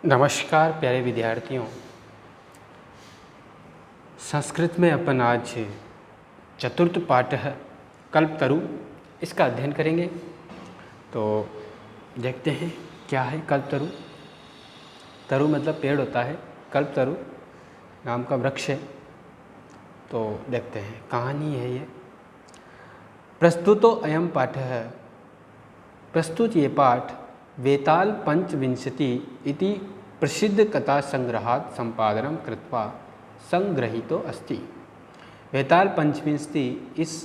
नमस्कार प्यारे विद्यार्थियों। संस्कृत में अपन आज चतुर्थ पाठ कल्पतरु इसका अध्ययन करेंगे। तो देखते हैं क्या है कल्पतरु। तरु मतलब पेड़ होता है, कल्पतरु नाम का वृक्ष है। तो देखते हैं कहानी है ये। प्रस्तुतो अयम पाठ है। प्रस्तुत ये पाठ वेताल पंचविंशति इति प्रसिद्ध कथा संग्रहात् संपादनं कृत्वा संग्रहीतो अस्ति। वेताल पंचविंशति इस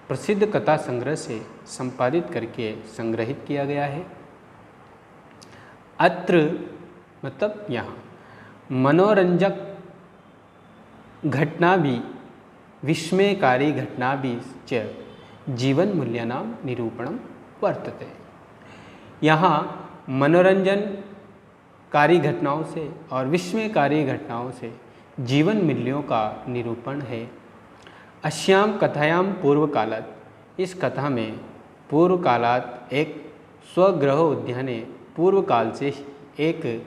प्रसिद्ध कथा संग्रह से संपादित करके संग्रहित किया गया है। अत्र मतलब यहाँ मनोरंजक घटना भी विस्मयकारी घटना भी च जीवन मूल्यानां निरूपणं वर्तते। यहाँ मनोरंजनकारी घटनाओं से और विस्मयकारी घटनाओं से जीवन मूल्यों का निरूपण है। अस्याम कथायाम पूर्व कालात, इस कथा में पूर्व कालात एक स्वगृह उद्याने, पूर्व काल से एक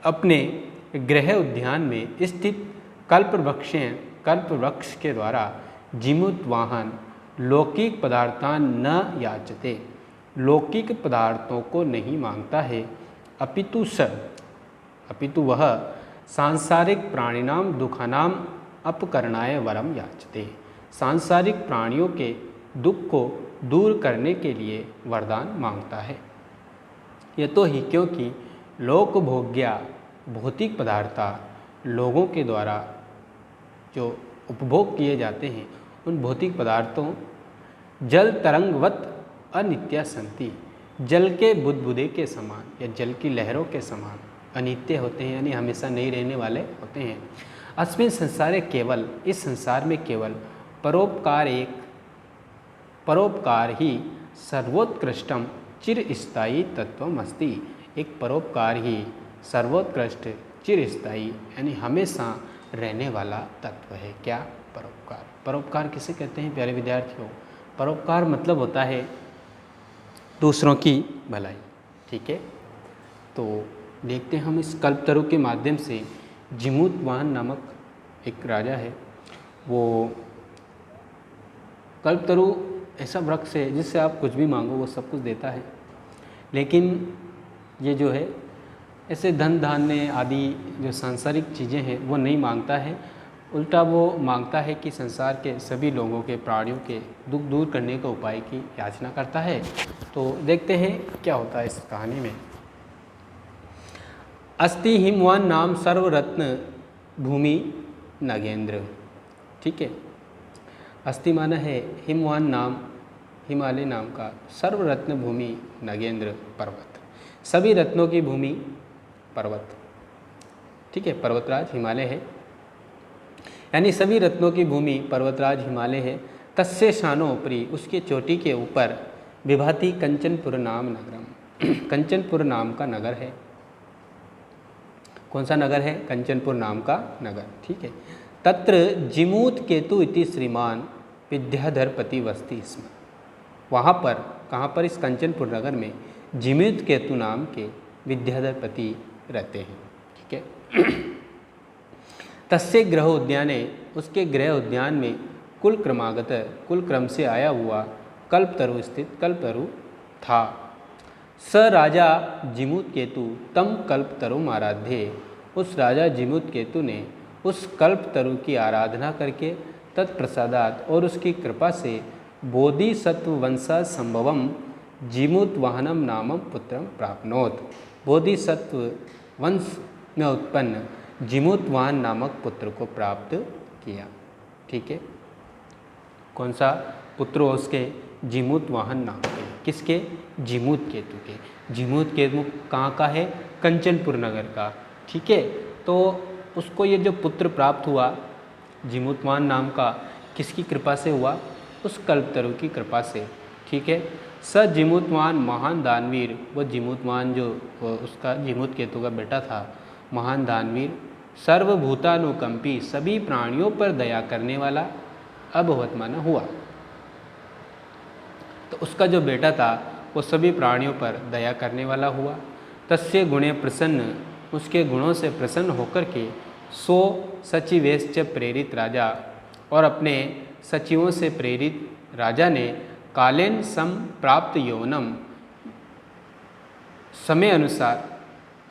अपने गृह उद्यान में स्थित कल्पवृक्ष के द्वारा जीमूत वाहन लौकिक पदार्थान न याचते, लौकिक पदार्थों को नहीं मांगता है। अपितु वह सांसारिक प्राणिनाम दुखानाम अपकरणाय वरम याचते, सांसारिक प्राणियों के दुख को दूर करने के लिए वरदान मांगता है। यह तो ही क्योंकि लोकभोग्या भौतिक पदार्था, लोगों के द्वारा जो उपभोग किए जाते हैं उन भौतिक पदार्थों जल तरंगवत अनित्या संति, जल के बुदबुदे के समान या जल की लहरों के समान अनित्य होते हैं, यानी हमेशा नहीं रहने वाले होते हैं। अस्मिन् संसारे केवल, इस संसार में केवल परोपकार ही सर्वोत्कृष्टम चिरस्थायी तत्वम अस्ति। एक परोपकार ही सर्वोत्कृष्ट चिरस्थायी यानी हमेशा रहने वाला तत्व है। क्या? परोपकार। परोपकार किसे कहते हैं प्यारे विद्यार्थियों? परोपकार मतलब होता है दूसरों की भलाई। ठीक है, तो देखते हैं हम इस कल्पतरु के माध्यम से। जीमूतवाहन नामक एक राजा है, वो कल्पतरु ऐसा वृक्ष है जिससे आप कुछ भी मांगो वो सब कुछ देता है। लेकिन ये जो है ऐसे धन धान्य आदि जो सांसारिक चीज़ें हैं वो नहीं मांगता है, उल्टा वो मांगता है कि संसार के सभी लोगों के, प्राणियों के दुख दूर करने का उपाय की याचना करता है। तो देखते हैं क्या होता है इस कहानी में। अस्ति हिमवान नाम सर्वरत्न भूमि नगेंद्र। ठीक है, अस्ति माना है हिमवान नाम, हिमालय नाम का, सर्वरत्न भूमि नगेंद्र पर्वत, सभी रत्नों की भूमि पर्वत। ठीक है, पर्वतराज हिमालय है, यानी सभी रत्नों की भूमि पर्वतराज हिमालय है। तस्य शानोपरि, उसके चोटी के ऊपर विभाति कंचनपुर नाम नगरम, कंचनपुर नाम का नगर है। कौन सा नगर है? कंचनपुर नाम का नगर। ठीक है, तत्र जीमूत केतु इति श्रीमान विद्याधरपति वसति स्म। वहाँ पर, कहाँ पर? इस कंचनपुर नगर में जीमूत केतु नाम के विद्याधरपति रहते हैं। ठीक है, तस्य गृह उद्याने, उसके गृह उद्यान में कुल क्रमागत, कुल क्रम से आया हुआ कल्पतरु स्थित कल्पतरु था। स राजा जीमूत केतु तम कल्पतरुम आराध्ये, उस राजा जीमूत केतु ने उस कल्पतरु की आराधना करके तत्प्रसादात और उसकी कृपा से बोधिसत्व वंशा संभवम जीमूत वाहनम नामम पुत्रम प्राप्नोत। बोधिसत्व वंश में उत्पन्न जीमूत वाहन नामक पुत्र को प्राप्त किया। ठीक है, कौन सा पुत्र हो उसके? जीमूत वाहन नाम के। किसके? जीमूत केतु के। जीमूत केतु कहाँ का है? कंचनपुर नगर का। ठीक है, तो उसको ये जो पुत्र प्राप्त हुआ जीमूतवान नाम का, किसकी कृपा से हुआ? उस कल्पतरु की कृपा से। ठीक है, स जीमूतवान महान दानवीर, वो जीमूतवान जो उसका जीमूत केतु का बेटा था, महान दानवीर, सर्वभूतानुकंपी, सभी प्राणियों पर दया करने वाला, अभवत माना हुआ। तो उसका जो बेटा था वो सभी प्राणियों पर दया करने वाला हुआ। तस्य गुणे प्रसन्न, उसके गुणों से प्रसन्न होकर के सो सचिवेश्च प्रेरित राजा और अपने सचिवों से प्रेरित राजा ने कालेन सम प्राप्त यौवनम समय अनुसार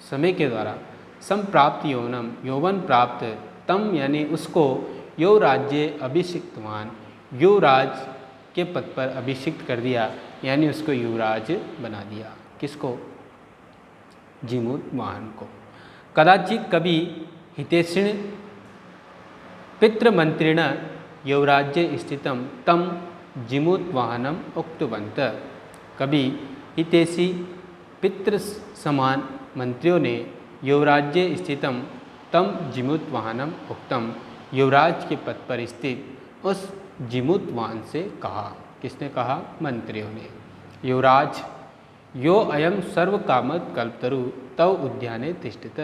समय के द्वारा संप्राप्त यौवनम यौवन प्राप्त तम यानी उसको युवराज्य अभिषिक्तवान युवराज के पद पर अभिषिक्त कर दिया, यानी उसको युवराज बना दिया। किसको? जिमूतवाहन को। कदाचित कभी हितेषिण पितृमंत्रिण युवराज्य स्थितम तम जिमूतवाहनम उक्तवंत। कभी हितेशी पितृ समान मंत्रियों ने युवराज्य स्थितम तम जिमूतवाहनम उक्तम युवराज के पद पर स्थित उस जिमूतवाहन से कहा। किसने कहा? मंत्रियों ने। युवराज यो अयम सर्व कामत कल्पतरु तव उद्याने तिष्ठित।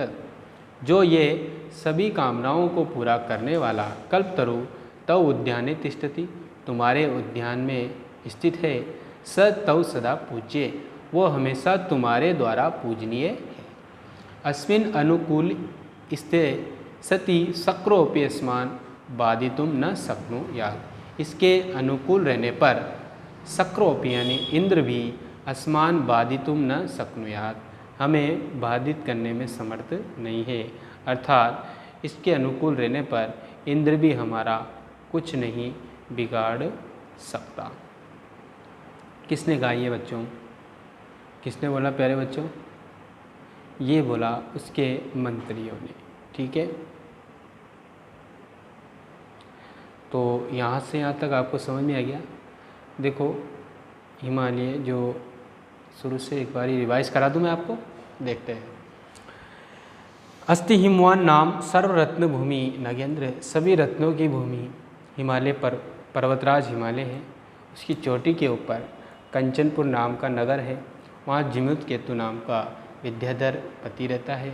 जो ये सभी कामनाओं को पूरा करने वाला कल्पतरु तव उद्याने तिष्ठति तुम्हारे उद्यान में स्थित है। स तव सदा पूज्य वो हमेशा तुम्हारे द्वारा पूजनीय है। अस्मिन अनुकूल स्थे सति शक्रोपि अस्मान बाधितुम न शक्नुयात्। इसके अनुकूल रहने पर शक्रोपि यानी इंद्र भी अस्मान बाधितुम न शक्नुयात् हमें बाधित करने में समर्थ नहीं है। अर्थात इसके अनुकूल रहने पर इंद्र भी हमारा कुछ नहीं बिगाड़ सकता। किसने कहा ये बच्चों? किसने बोला प्यारे बच्चों? ये बोला उसके मंत्रियों ने। ठीक है, तो यहाँ से यहाँ तक आपको समझ में आ गया। देखो हिमालय जो शुरू से एक बार रिवाइज करा दूँ मैं आपको, देखते हैं। अस्ति हिमवान नाम सर्वरत्न भूमि नगेंद्र। सभी रत्नों की भूमि हिमालय पर पर्वतराज हिमालय है। उसकी चोटी के ऊपर कंचनपुर नाम का नगर है। वहाँ जिमूत केतु नाम का विद्याधर पति रहता है।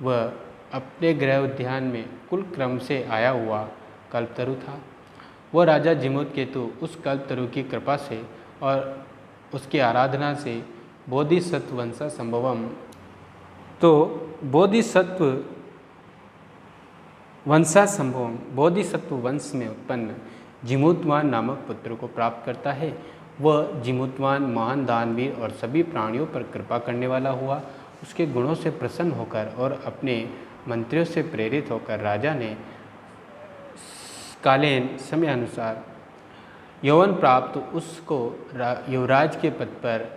वह अपने गृह उद्यान में कुल क्रम से आया हुआ कल्पतरु था। वह राजा जिमूत केतु उस कल्पतरु की कृपा से और उसकी आराधना से बोधिसत्व वंशा संभवम, तो बोधिसत्व वंशा संभवम बोधिसत्व वंश में उत्पन्न जिमूतवान नामक पुत्र को प्राप्त करता है। वह जिमूतवान महान दानवीर और सभी प्राणियों पर कृपा करने वाला हुआ। उसके गुणों से प्रसन्न होकर और अपने मंत्रियों से प्रेरित होकर राजा ने कालीन समय अनुसार यौवन प्राप्त उसको युवराज के पद पर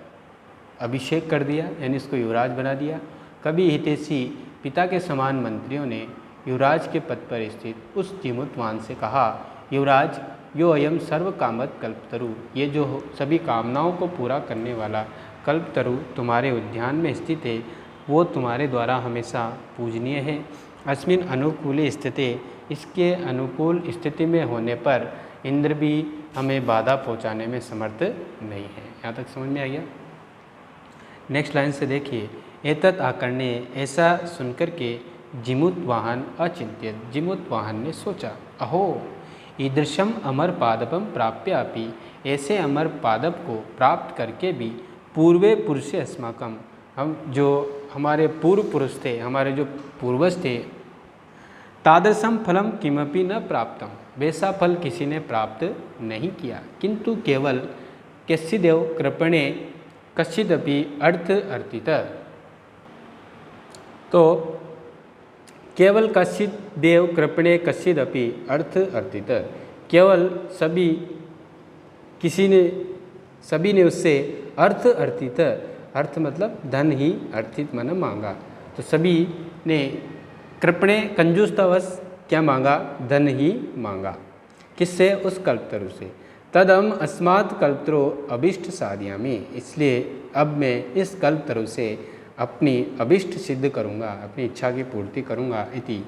अभिषेक कर दिया, यानी इसको युवराज बना दिया। कभी हितेशी पिता के समान मंत्रियों ने युवराज के पद पर स्थित उस जिमूतवान से कहा, युवराज यो अयम सर्व कामत कल्पतरु, ये जो सभी कामनाओं को पूरा करने वाला कल्पतरु तुम्हारे उद्यान में स्थित है, वो तुम्हारे द्वारा हमेशा पूजनीय है। अस्मिन अनुकूल स्थिति, इसके अनुकूल स्थिति में होने पर इंद्र भी हमें बाधा पहुंचाने में समर्थ नहीं है। यहाँ तक समझ में आ गया। नेक्स्ट लाइन से देखिए, एतत् आकर्ण्य, ऐसा सुनकर के जिमूतवाहन अचिंत्यत, जिमूतवाहन ने सोचा, अहो ईदृशम अमर पादपम प्राप्यापि, ऐसे अमर पादप को प्राप्त करके भी पूर्वे पुरुषे अस्माकम, हम जो हमारे पूर्व पुरुष थे, हमारे जो पूर्वज थे, तादृशम फलम किमपि न प्राप्तम, वैसा फल किसी ने प्राप्त नहीं किया। किंतु केवल कश्चिदेव कृपणे कश्चिदपि अर्थ अर्थित, तो केवल कश्चित देव कृपणे कश्चिदपि अर्थ अर्थित, केवल सभी ने उससे अर्थ अर्थित, अर्थ मतलब धन ही अर्थित मन मांगा। तो सभी ने कृपणे कंजूसतावश क्या मांगा? धन ही मांगा। किससे? उस कल्पतरु से। तदम अस्मात् कल्पतरो अभिष्ट साधयामि, इसलिए अब मैं इस कल्पतरु से अपनी अभिष्ट सिद्ध करूँगा, अपनी इच्छा की पूर्ति करूँगा। इति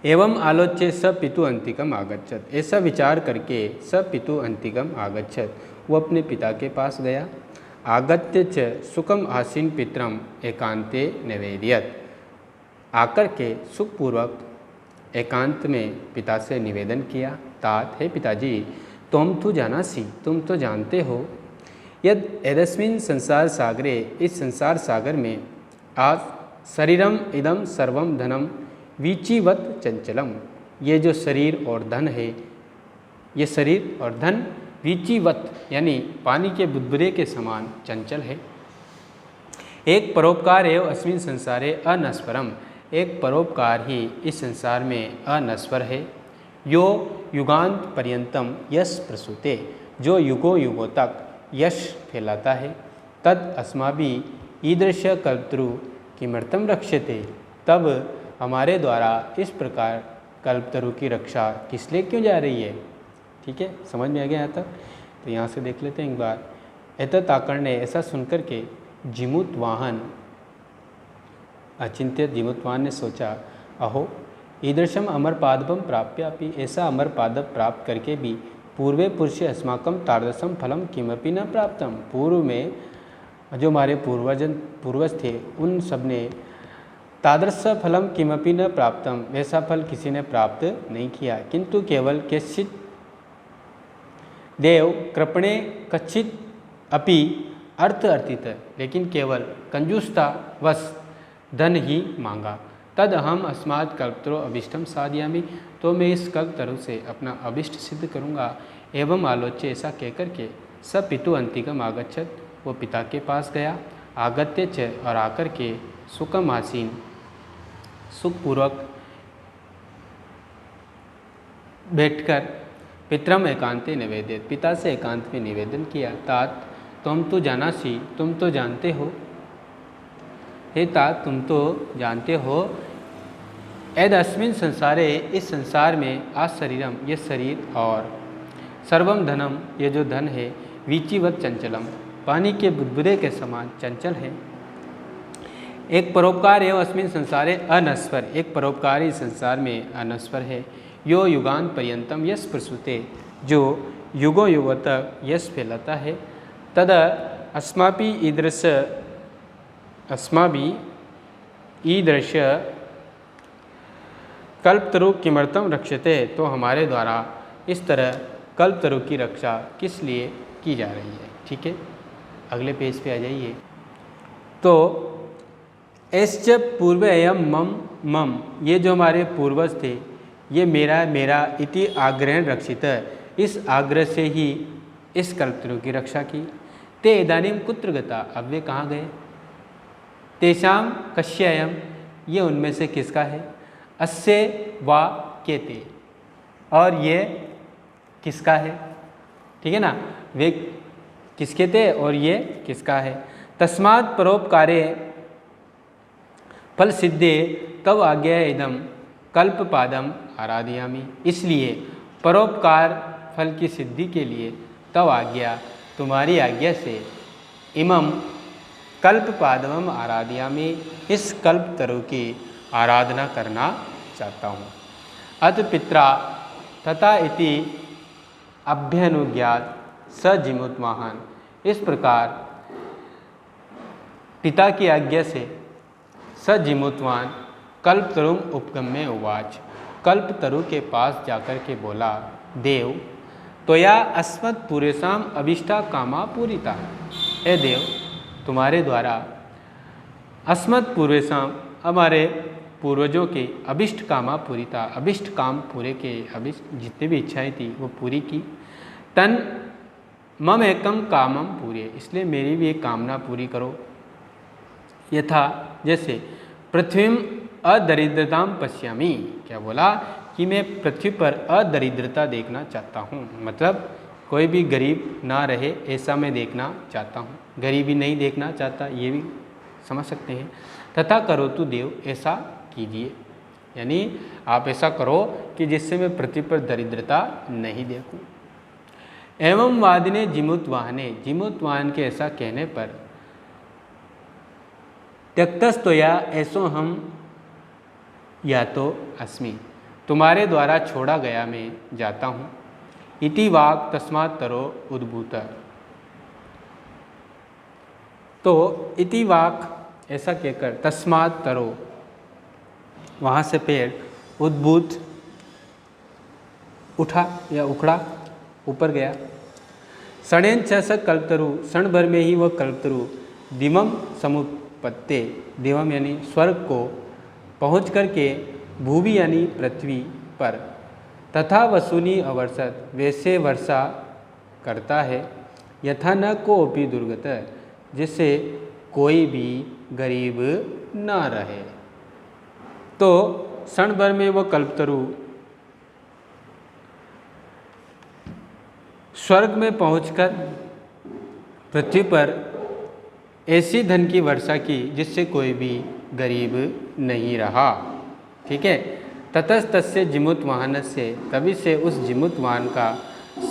एवं आलोच्य स पितु अंतिकम आगच्छत, ऐसा विचार करके स पितु अंतिकम आगच्छत, वो अपने पिता के पास गया। आगत्य च सुखम आसीन पितरम एकांते निवेदयत, आकर के सुखपूर्वक एकांत में पिता से निवेदन किया। तात, हे पिताजी, तुम तो जानासी, तुम तो जानते हो, यद एदस्मिन संसार सागरे, इस संसार सागर में आज शरीरम इदम सर्वम धनम वीचिवत चंचलम। ये जो शरीर और धन है, ये शरीर और धन वीचिवत यानी पानी के बुदबुदे के समान चंचल है। एक परोपकार एवं अस्मिन संसारे अनस्वरम। एक परोपकार ही इस संसार में अनस्वर है। यो युगांत पर्यंतम यश प्रसूते। जो युगों युगों तक यश फैलाता है। तद अस्माभि ईदृश कल्पतरु किमर्थम रक्षते। तब हमारे द्वारा इस प्रकार कल्पतरु की रक्षा किस लिए क्यों जा रही है। ठीक है, समझ में आ गया यहाँ तक। तो यहाँ से देख लेते हैं एक बार। एतत् आकर्ण्य, ऐसा सुनकर के जिमुत वाहन, अचिंत्य जिमुत वाहन ने सोचा, अहो ईदृशम अमर पादपम प्राप्यापि। ऐसा अमर पादप प्राप्त करके भी पूर्वे पुरुषे अस्माकम तारदसम फलम किमपि न प्राप्तम। पूर्व में जो हमारे पूर्वज थे उन सब ने तादृश फलम किमपि न प्राप्तम, वैसा फल किसी ने प्राप्त नहीं किया। किंतु केवल केचित् देव कृपणे कच्चित अपि अर्थ अर्थित, लेकिन केवल कंजूसता वश धन ही मांगा। तद हम अस्मात् कल्पतरो अभिष्टम साधयामि। तो मैं इस कल्पतरु से अपना अभिष्ट सिद्ध करूँगा। एवं आलोच्य, ऐसा कहकर के स पितु अंतिकम आगच्छत। वो पिता के पास गया। आगत्य च, और आकर के सुखम आसीन, सुखपूर्वक बैठकर पितरम एकांते निवेदित, पिता से एकांत में निवेदन किया। तात तुम तो जानासी, तुम तो जानते हो। हे तात, तुम तो जानते हो। यद अस्मिन संसारे, इस संसार में आ शरीरम, ये शरीर, और सर्वम धनम, ये जो धन है, वीचिवत चंचलम, पानी के बुदबुदे के समान चंचल है। एक परोपकार एवं अस्मिन संसारे अनस्वर, एक परोपकारी संसार में अनस्वर है। यो युगान पर्यंतम यश प्रसूते, जो युगों युगों तक यश फैलाता है। तद अस्माभि ईदृश कल्पतरु किमर्थम रक्षते। तो हमारे द्वारा इस तरह कल्पतरु की रक्षा किस लिए की जा रही है। ठीक है, अगले पेज पे आ जाइए। तो एश्च पूर्व एयम मम मम, ये जो हमारे पूर्वज थे, ये मेरा मेरा इति आग्रहण रक्षित, इस आग्रह से ही इस कल्पतरु की रक्षा की। ते इदानीम कुत्र गता, अब वे कहाँ गए। तेषाम कस्ययम, ये उनमें से किसका है। अस्य वा केते, और ये किसका है। ठीक है ना, वे किसके थे और ये किसका है। तस्मात् परोपकारे फल सिद्धे तव आज्ञा इदम कल्पपादम आराधयामि। इसलिए परोपकार फल की सिद्धि के लिए तव आज्ञा, तुम्हारी आज्ञा से, इमम कल्पपादम आराधयामि, इस कल्पतरु की आराधना करना चाहता हूँ। अत पित्रा तथा इति अभ्यनुज्ञात स जिमुत्वाहन। इस प्रकार पिता की आज्ञा से स जिमुत्वान कल्पतरुम उपगम्य उवाच, कल्पतरु के पास जाकर के बोला, देव त्वया अस्मत् पूरेषाम अभिष्टा कामा पूरिता। हे देव, तुम्हारे द्वारा अस्मत् पूर्वेषाम, हमारे पूर्वजों के अभिष्ट कामा पूरिता, अभिष्ट काम पूरे के, अभिष्ट जितनी भी इच्छाएं थी वो पूरी की। तन मम एकम कामम पूरे, इसलिए मेरी भी एक कामना पूरी करो। यथा, जैसे पृथ्वीम अदरिद्रताम पश्यामी, क्या बोला कि मैं पृथ्वी पर अदरिद्रता देखना चाहता हूँ, मतलब कोई भी गरीब ना रहे ऐसा मैं देखना चाहता हूँ। गरीबी नहीं देखना चाहता, ये भी समझ सकते हैं। तथा करो तु देव, ऐसा कीजिए, यानी आप ऐसा करो कि जिससे मैं पृथ्वी पर दरिद्रता नहीं देखूं। एवं वादिने जिमुत्वाहने, जिमुत्वाहन के ऐसा कहने पर त्यक्तस्तोया ऐसो हम या तो अस्मि, तुम्हारे द्वारा छोड़ा गया मैं जाता हूँ। इति वाक् तस्मात् तरो उद्भूत, तो इति वाक् ऐसा कहकर तस्मात् तरो, वहाँ से पेड़ उद्भूत उठा या उखड़ा, ऊपर गया। क्षणेन च स कल्पतरु, क्षण भर में ही वह कल्पतरु दिमम पत्ते देवम यानी स्वर्ग को पहुँच करके भूवि यानी पृथ्वी पर तथा वसूनी अवर्षत वैसे वर्षा करता है यथा न कोपि दुर्गत जिससे कोई भी गरीब न रहे। तो क्षण भर में वो कल्पतरु स्वर्ग में पहुंचकर पृथ्वी पर ऐसी धन की वर्षा की जिससे कोई भी गरीब नहीं रहा। ठीक है। ततस्तस्य जिमुतवाहन से तभी से उस जिमुतवाहन का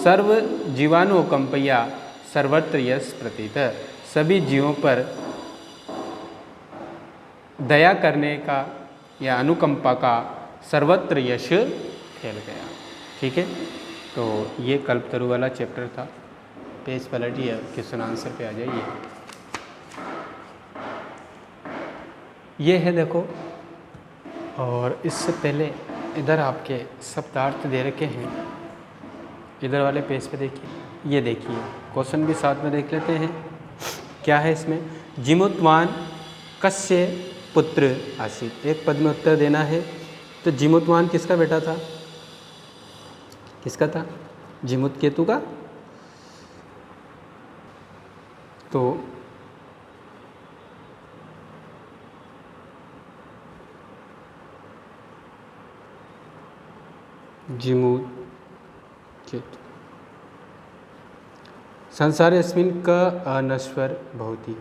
सर्व जीवाणु कंपया सर्वत्र यश प्रतीत सभी जीवों पर दया करने का या अनुकंपा का सर्वत्र यश फैल गया। ठीक है। तो ये कल्पतरु वाला चैप्टर था। पेज पलटिए, क्वेश्चन आंसर पे आ जाइए। ये है देखो, और इससे पहले इधर आपके शब्दार्थ दे रखे हैं, इधर वाले पेज पे देखिए। ये देखिए क्वेश्चन भी साथ में देख लेते हैं। क्या है इसमें? जिमुतवान कस्य पुत्र आसीत। एक पद में उत्तर देना है। तो जिमुतवान किसका बेटा था? किसका था? जिमुतकेतु का। तो जिमुतकेतु संसारेऽस्मिन् क अनश्वर भवति।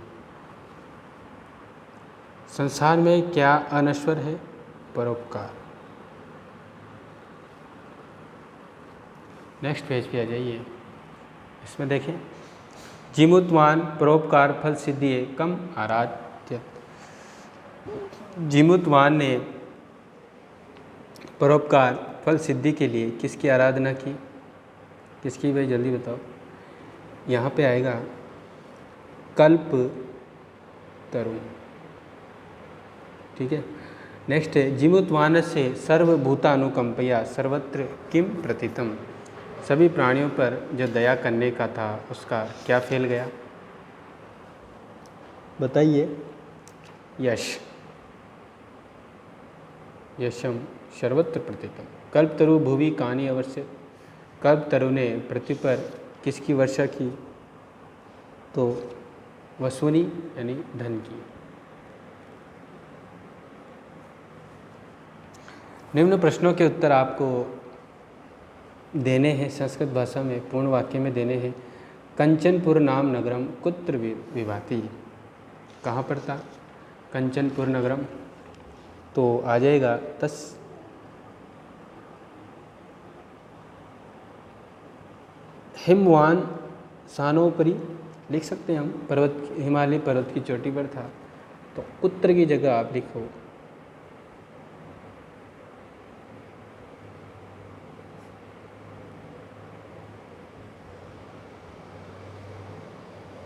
संसार में क्या अनश्वर है? परोपकार। नेक्स्ट पेज पे आ जाइए। इसमें देखें, जिमुतवान परोपकार फल सिद्धि कम आराध्य। जिमुतवान ने परोपकार फल सिद्धि के लिए किसकी आराधना की? किसकी भाई, जल्दी बताओ। यहाँ पे आएगा कल्प तरु। ठीक है। नेक्स्ट है जिमुतवान से सर्वभूतानुकंपया सर्वत्र किम प्रतीतम। सभी प्राणियों पर जो दया करने का था उसका क्या फैल गया? बताइए। यश। यशम सर्वत्र प्रतीतम। कल्पतरु भुवि कानि अवर्षित। कल्पतरु ने पृथ्वी पर किसकी वर्षा की? तो वसूनी यानी धन की। निम्न प्रश्नों के उत्तर आपको देने हैं संस्कृत भाषा में, पूर्ण वाक्य में देने हैं। कंचनपुर नाम नगरम कुत्र विभाति। कहाँ पर था कंचनपुर नगरम? तो आ जाएगा तस हिमवान सानोपरी। लिख सकते हैं हम, पर्वत, हिमालय पर्वत की चोटी पर था। तो उत्तर की जगह आप लिखो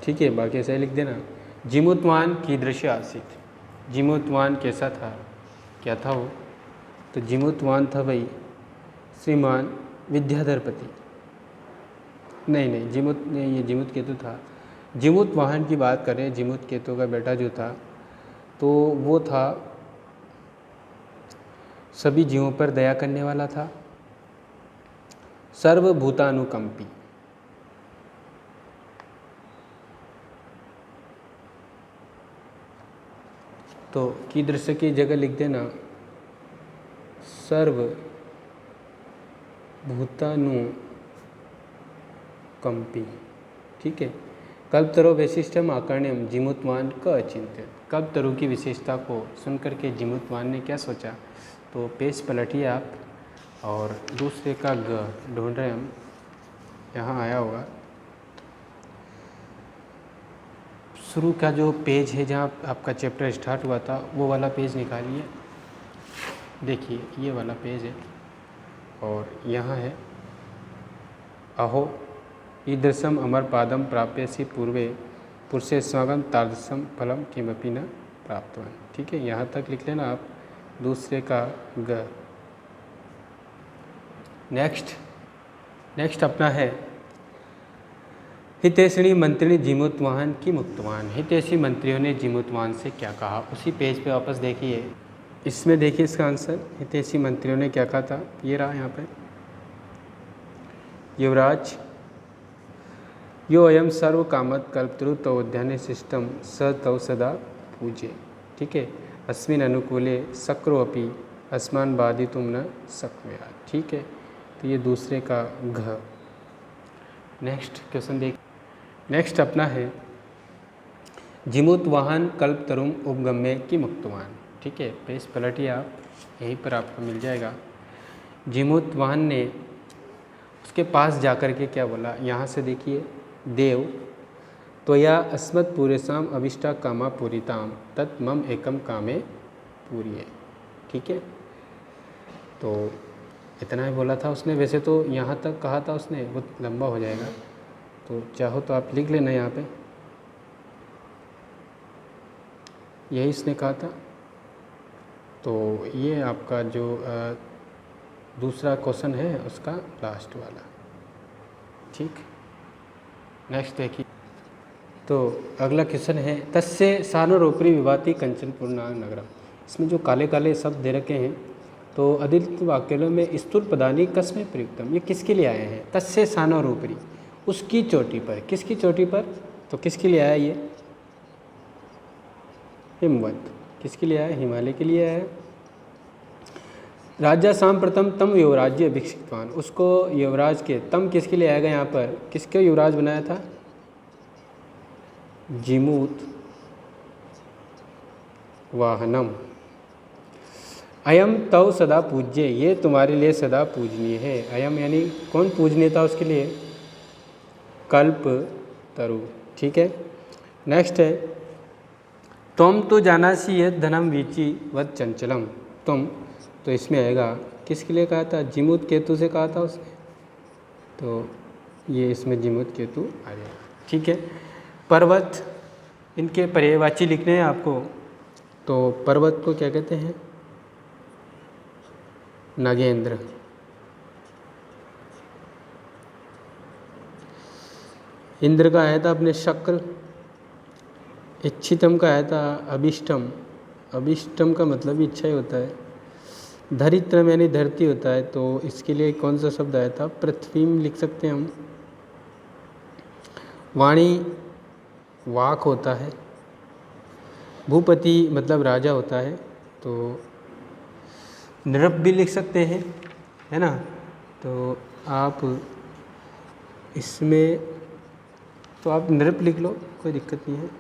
ठीक है, बाकी ऐसे लिख देना। जिमुतवान कीदृश आसीत। जिमुतवान कैसा था, क्या था वो? तो जिमुतवान था भाई श्रीमान विद्याधरपति। नहीं, जिमुत नहीं, ये जिमुतकेतु था। जिमुतवाहन की बात करें, जिमुतकेतु का बेटा जो था तो वो था सभी जीवों पर दया करने वाला था, सर्वभूतानुकंपी। तो कीदृश की जगह लिख देना सर्वभूतानुकंपी। ठीक है। कल्पतरु वैशिष्टम आकर्ण्यम जिमुतवान क अचिंत्य। कल्पतरु की विशेषता को सुनकर के जिमुतवान ने क्या सोचा? तो पेज पलटिए आप, और दूसरे का ग ढूंढ रहे हम, यहाँ आया होगा। शुरू का जो पेज है जहाँ आपका चैप्टर स्टार्ट हुआ था वो वाला पेज निकालिए। देखिए ये वाला पेज है, और यहाँ है अहो ईदृशम अमर पादम प्राप्यसि पूर्वे पुरुषे स्वागम तादृशम फलम किमपि न प्राप्तवान। ठीक है, यहाँ तक लिख लेना आप, दूसरे का ग। नेक्स्ट अपना है हितैषणी मंत्रिणी जीमूतवाहन की मुक्तवान। हितैषी मंत्रियों ने जीमूतवाहन से क्या कहा, उसी पेज पे वापस देखिए। इसमें देखिए इसका आंसर, हितैषी मंत्रियों ने क्या कहा था, ये रहा यहाँ पे। युवराज यो अयम सर्व कामत कल्पतरु तवोद्याने शिष्टम स तव सदा पूजे। ठीक है। अस्मिन अनुकूले शक्रो अपि अस्मान बाधितुम न शक्नुयात्। ठीक है, तो ये दूसरे का घ। नेक्स्ट क्वेश्चन देख। नेक्स्ट अपना है जीमूतवाहन कल्पतरुम उपगम्य की मुक्तवान। ठीक है, पेज पलटिए आप, यहीं पर आपको मिल जाएगा। जीमूतवाहन ने उसके पास जाकर के क्या बोला, यहाँ से देखिए, देव त्वया अस्मत् पूरेषाम अभिष्टा कामा पूरिताम तत् मम एकम कामे पूरिये। ठीक है, तो इतना ही बोला था उसने। वैसे तो यहाँ तक कहा था उसने, वो लंबा हो जाएगा, तो चाहो तो आप लिख लेना यहाँ पे, यही इसने कहा था। तो ये आपका जो दूसरा क्वेश्चन है उसका लास्ट वाला। ठीक, नेक्स्ट देखिए। तो अगला क्वेश्चन है तस्य सानोरोपरि विभाति कंचन पूर्णांग नगरम। इसमें जो काले काले शब्द दे रखे हैं, तो अधिक वाक्यों में स्थूल पदानी कस्में प्रयुक्तम, ये किसके लिए आए हैं। तस्य सानोरोपरि, उसकी चोटी पर, किसकी चोटी पर, तो किसके लिए आया ये, हिमवत, किसके लिए आया, हिमालय के लिए आया। राजा सांप्रतम तम युवराज्य अभिषिक्तवान, उसको युवराज के, तम किसके लिए आएगा यहाँ पर, किसके युवराज बनाया था, जीमूत वाहनम। अयम तव सदा पूज्य, ये तुम्हारे लिए सदा पूजनीय है। अयम यानी कौन पूजनीय था उसके लिए, कल्प तरु। ठीक है, नेक्स्ट है तुम तो जानासी यद धनम वीची वद चंचलम। तुम, तो इसमें आएगा, किसके लिए कहा था, जीमूत केतु से कहा था उसने, तो ये इसमें जीमूत केतु आ जाएगा। ठीक है, पर्वत, इनके पर्यायवाची लिखने हैं आपको। तो पर्वत को क्या कहते हैं, नागेंद्र। इंद्र का आया था अपने शक्र। इच्छितम का आया था अभिष्टम। अभिष्टम का मतलब भी इच्छा ही होता है। धरित्रम यानी धरती होता है, तो इसके लिए कौन सा शब्द आया था, पृथ्वीम लिख सकते हैं हम। वाणी वाक होता है। भूपति मतलब राजा होता है, तो नृप भी लिख सकते हैं, है ना। तो आप इसमें, तो आप नृप लिख लो, कोई दिक्कत नहीं है।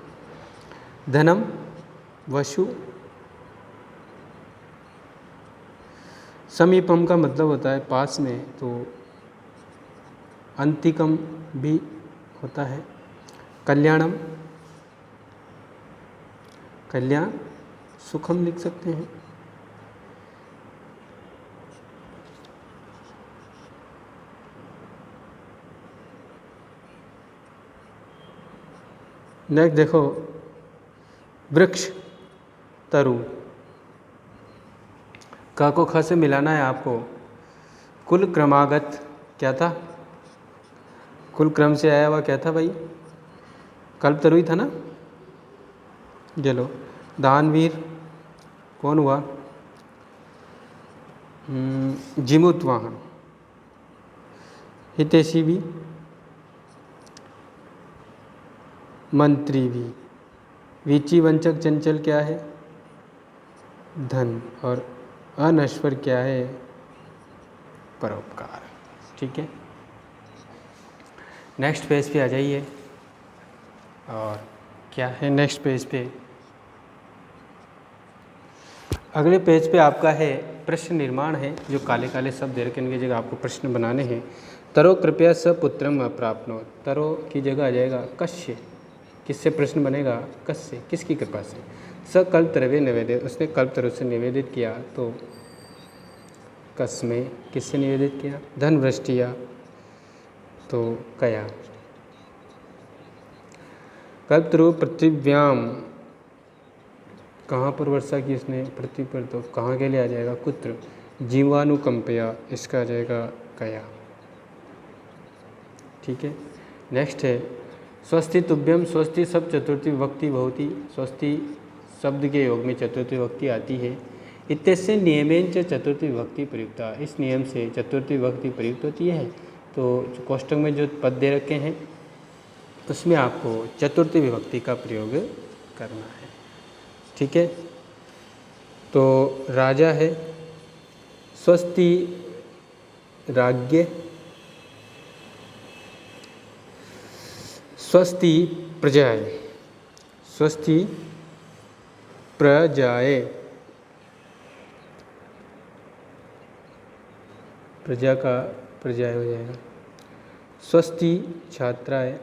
धनम वशु। समीपम का मतलब होता है पास में, तो अंतिकम भी होता है। कल्याणम, कल्याण, सुखम लिख सकते हैं। नेक्स्ट देखो, वृक्ष तरु, क को ख से मिलाना है आपको। कुल क्रमागत क्या था, कुल क्रम से आया हुआ क्या था भाई, कल्पतरु ही था ना। चलो, दानवीर कौन हुआ, जीमूतवाहन। हितैषी भी, मंत्री भी। वीची वंचक चंचल क्या है, धन। और अनश्वर क्या है, परोपकार। ठीक है, नेक्स्ट पेज पे आ जाइए। और क्या है नेक्स्ट पेज पे, अगले पेज पे आपका है प्रश्न निर्माण है। जो काले काले शब्द दे रखे, इनकी जगह आपको प्रश्न बनाने हैं। तरो कृपया स पुत्रम अप्राप्नो, तरो की जगह आ जाएगा कस्य, किससे प्रश्न बनेगा, कस्य, किसकी कृपा से। स कल्पतरवे निवेदित, उसने कल्पतरु से निवेदित किया, तो कस्मे, किससे निवेदित किया, धन वृष्टिया, तो कया। कल्पतरु पृथ्व्याम, कहाँ पर वर्षा की इसने, पृथ्वी पर, तो कहाँ के लिए आ जाएगा, कुत्र। जीवानुकंपया, इसका आ जाएगा कया। ठीक है, नेक्स्ट है स्वस्ति तुभ्यम, स्वस्ति सब चतुर्थी विभक्ति भवति, स्वस्ति शब्द के योग में चतुर्थी विभक्ति आती है। इत्यस्य नियमेन च चतुर्थी विभक्ति प्रयुक्ता, इस नियम से चतुर्थी विभक्ति प्रयुक्त होती है। तो कोष्टक में जो पद दे रखे हैं उसमें आपको चतुर्थी विभक्ति का प्रयोग करना है। ठीक है, तो राजा है स्वस्ति राज्ञ, स्वस्ति प्रजाए, स्वस्ति प्रजाए, प्रजा का प्रजाए हो जाएगा। स्वस्ति छात्राए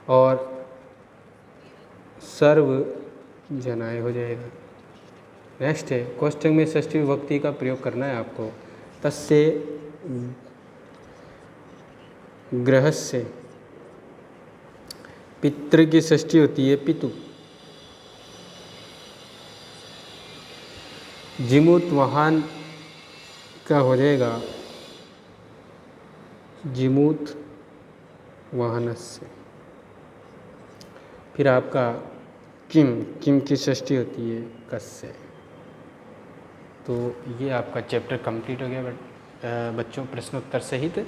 और सर्व जनाए हो जाएगा। नेक्स्ट है कोष्टक में षष्ठी विभक्ति का प्रयोग करना है आपको। तस्य गृहस्य, पितृ की षष्ठी होती है पितु। जिमूत वाहन का हो जाएगा जिमूत वाहनस्य। फिर आपका किम, किम की षष्ठी होती है कस्य। तो ये आपका चैप्टर कंप्लीट हो गया बच्चों, प्रश्नोत्तर सहित।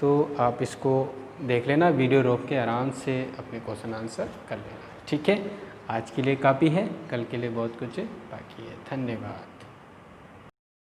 तो आप इसको देख लेना, वीडियो रोक के आराम से अपने क्वेश्चन आंसर कर लेना। ठीक है, आज के लिए काफ़ी है, कल के लिए बहुत कुछ बाकी है। धन्यवाद।